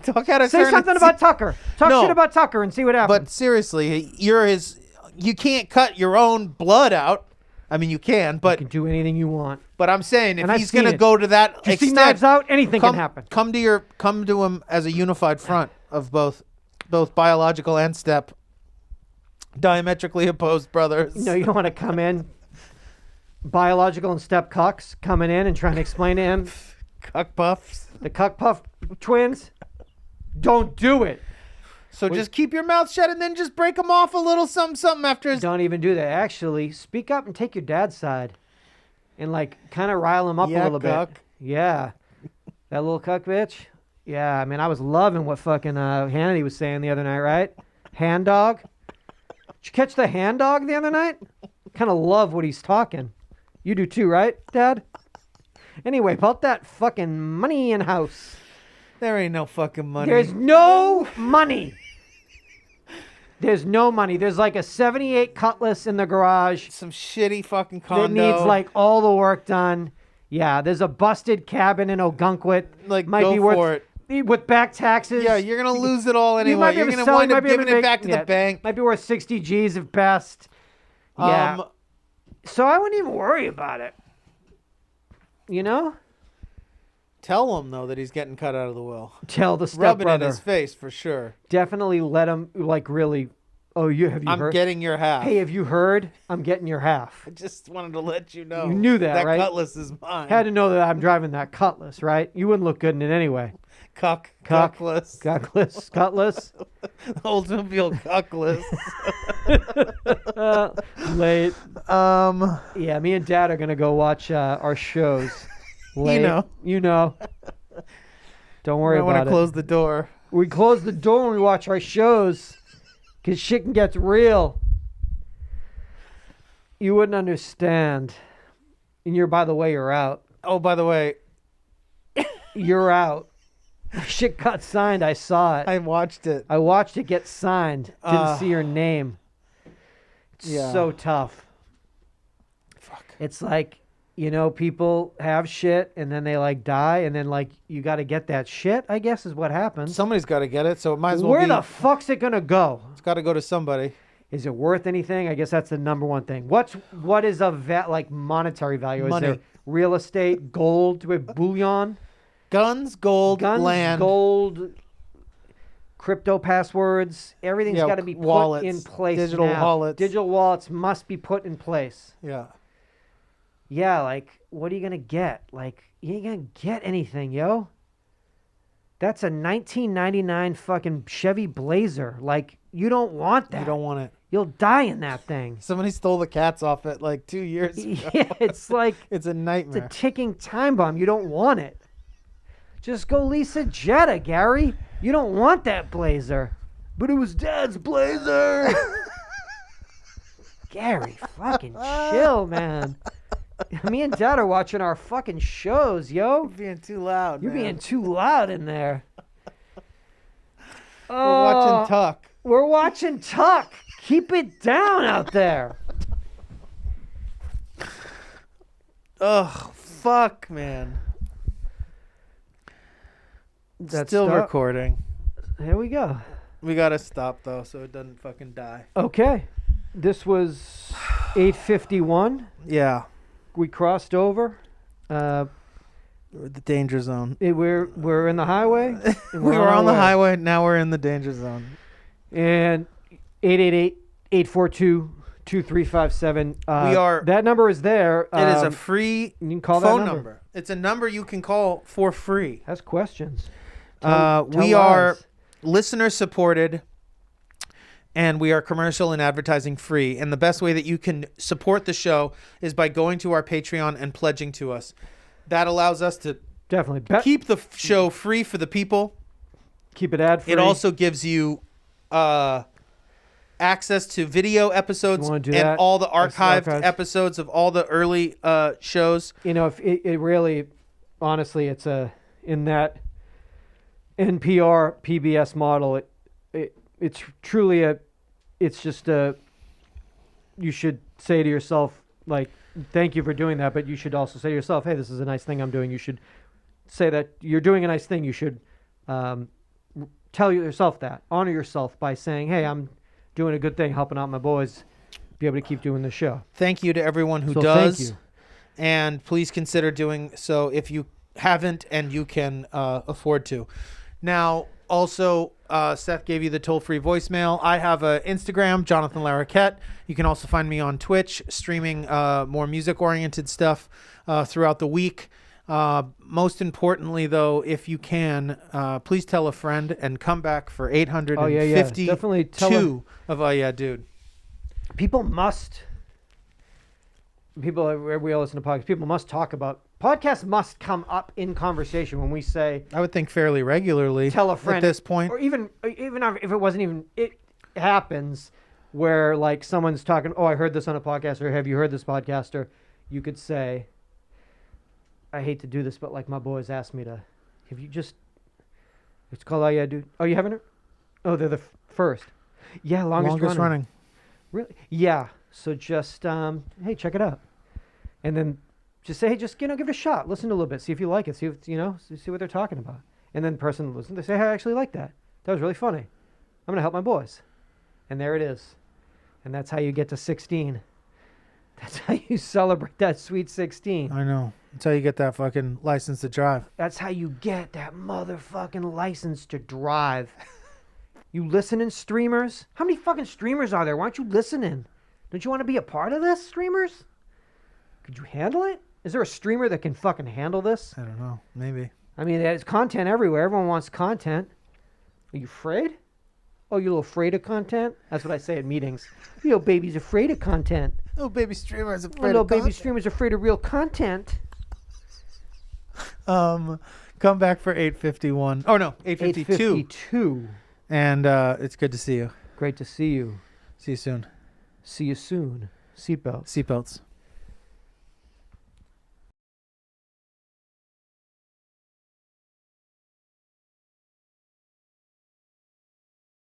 talk out of Say turn. something about Tucker. Talk No. shit about Tucker and see what happens. But seriously, you can't cut your own blood out. I mean, you can, you but can do anything you want. I'm saying if And I've he's going to seen it. go to that You see extent, Knives Out? Anything come, can happen. Come to him as a unified front of both biological and step, diametrically opposed brothers. No, you don't want to come in. Biological and step cucks coming in and trying to explain to him Cuck puffs. the cuck puff twins. Don't do it. So just keep your mouth shut and then just break them off a little something after his. Don't even do that. Actually, speak up and take your dad's side, and like kind of rile him up a little cuck. bit. Yeah, that little cuck bitch. Yeah, I mean, I was loving what fucking Hannity was saying the other night, right? Hand dog. Did you catch the hand dog the other night? Kind of love what he's talking. You do too, right, Dad? Anyway, about that fucking money in house. There ain't no fucking money. There's no money. There's no money. There's like a 78 Cutlass in the garage some shitty fucking condo. that needs like all the work done. Yeah, there's a busted cabin in Ogunquit. Like, might go be worth, for it. With back taxes. Yeah, you're gonna lose it all anyway. You might be You're able to gonna sell it, wind might up be able giving to it back to make- the bank. Might be worth 60 G's if best. Yeah. So I wouldn't even worry about it. You know? Tell him though that he's getting cut out of the will. Tell the Rub it in stepbrother. his face for sure. Definitely let him, like, really. Oh, have you I'm heard? getting your half. Hey, have you heard? I'm getting your half. I just wanted to let you know. You knew that, right? Cutlass is mine. Had to know that I'm driving that Cutlass, right? You wouldn't look good in it anyway. Cutlass. Cutlass. Oldsmobile Cutlass. Late. Yeah, me and Dad are gonna go watch our shows. Late. You know. Don't worry I want about to it. close the door. We close the door when we watch our shows, cause shit can get real. You wouldn't understand. And by the way, you're out. Oh, by the way, You're out. Shit got signed. I saw it. I watched it. I watched it get signed. Didn't see your name. It's Yeah. so tough. Fuck. It's like, people have shit and then they like die and then like you got to get that shit, I guess is what happens. Somebody's got to get it, so it might as well Where be. the fuck's it going to go? It's got to go to somebody. Is it worth anything? I guess that's the number one thing. What is of like monetary value? Is Money. there real estate, gold, bullion? Guns, gold, land. Gold, crypto passwords. Everything's Yeah, got to be put wallets, in place digital now. wallets. Digital wallets must be put in place. Yeah. Yeah, like, what are you going to get? Like, you ain't going to get anything, yo. That's a 1999 fucking Chevy Blazer. Like, you don't want that. You don't want it. You'll die in that thing. Somebody stole the cats off it like 2 years ago. Yeah, it's like... It's a It's nightmare. a ticking time bomb. You don't want it. Just go Lisa Jetta, Gary. You don't want that Blazer. But it was Dad's Blazer. Gary, fucking chill, man. Me and Dad are watching our fucking shows, yo. You're being too loud. You're man. being too loud in there. We're watching Tuck. We're watching Tuck. Keep it down out there. Ugh, fuck, man. That's Still stop. recording. Here we go. We gotta stop though, so it doesn't fucking die. Okay. This was 8:51. Yeah, We crossed over. the danger zone. We're in the highway. and We we're were our on the way. highway. Now we're in the danger zone. And 888-842-2357. We are- That number is there. It is a free you can call phone that number. It's a number you can call for free. Has questions. We tell are lies. listener supported, and we are commercial and advertising free. And the best way that you can support the show is by going to our Patreon and pledging to us. That allows us to Definitely. keep the show free for the people. Keep it ad free. It also gives you access to video episodes You wanna do and that? all the That's archived archived. episodes of all the early shows. if it really, honestly, it's in that NPR PBS model. It's truly it's just you should say to yourself, like, thank you for doing that, but you should also say to yourself, hey, this is a nice thing I'm doing. You should say that you're doing a nice thing. You should tell yourself that. Honor yourself by saying, hey, I'm doing a good thing, helping out my boys, be able to keep doing the show. Thank you to everyone who So does. thank you. And please consider doing so if you haven't and you can afford to. Now, also, Seth gave you the toll-free voicemail. I have an Instagram, Jonathan Larroquette. You can also find me on Twitch, streaming more music-oriented stuff throughout the week. Most importantly, though, if you can, please tell a friend and come back for 852 Definitely tell of Oh Yeah Dude. People, we all listen to podcasts. People must talk about podcasts. Must come up in conversation when we say I would think fairly regularly. tell a friend at this point. or even if it wasn't even it happens where like someone's talking. Oh, I heard this on a podcast, or have you heard this podcast? Or you could say, I hate to do this, but like my boys asked me to. Have you just? It's called Oh Yeah Dude. Oh, you haven't? Oh, they're the first. Yeah, longest running. Really? Yeah. So just hey, check it out, and then just say, hey, just give it a shot. Listen to a little bit, see if you like it, see if see what they're talking about, and then the person listens. They say, hey, I actually like that. That was really funny. I'm gonna help my boys, and there it is, and that's how you get to 16. That's how you celebrate that sweet 16. I know. That's how you get that fucking license to drive. That's how you get that motherfucking license to drive. You listening, streamers? How many fucking streamers are there? Why aren't you listening? Don't you want to be a part of this, streamers? Could you handle it? Is there a streamer that can fucking handle this? I don't know. Maybe. I mean, there's content everywhere. Everyone wants content. Are you afraid? Oh, you a little afraid of content? That's what I say at meetings. You little baby's afraid of content. Little baby streamer is afraid Little of baby content. streamer's afraid of real content. Come back for 851. Oh no, 852. 852. And it's good to see you. Great to see you. See you soon. See you soon. Seatbelts. Seatbelts.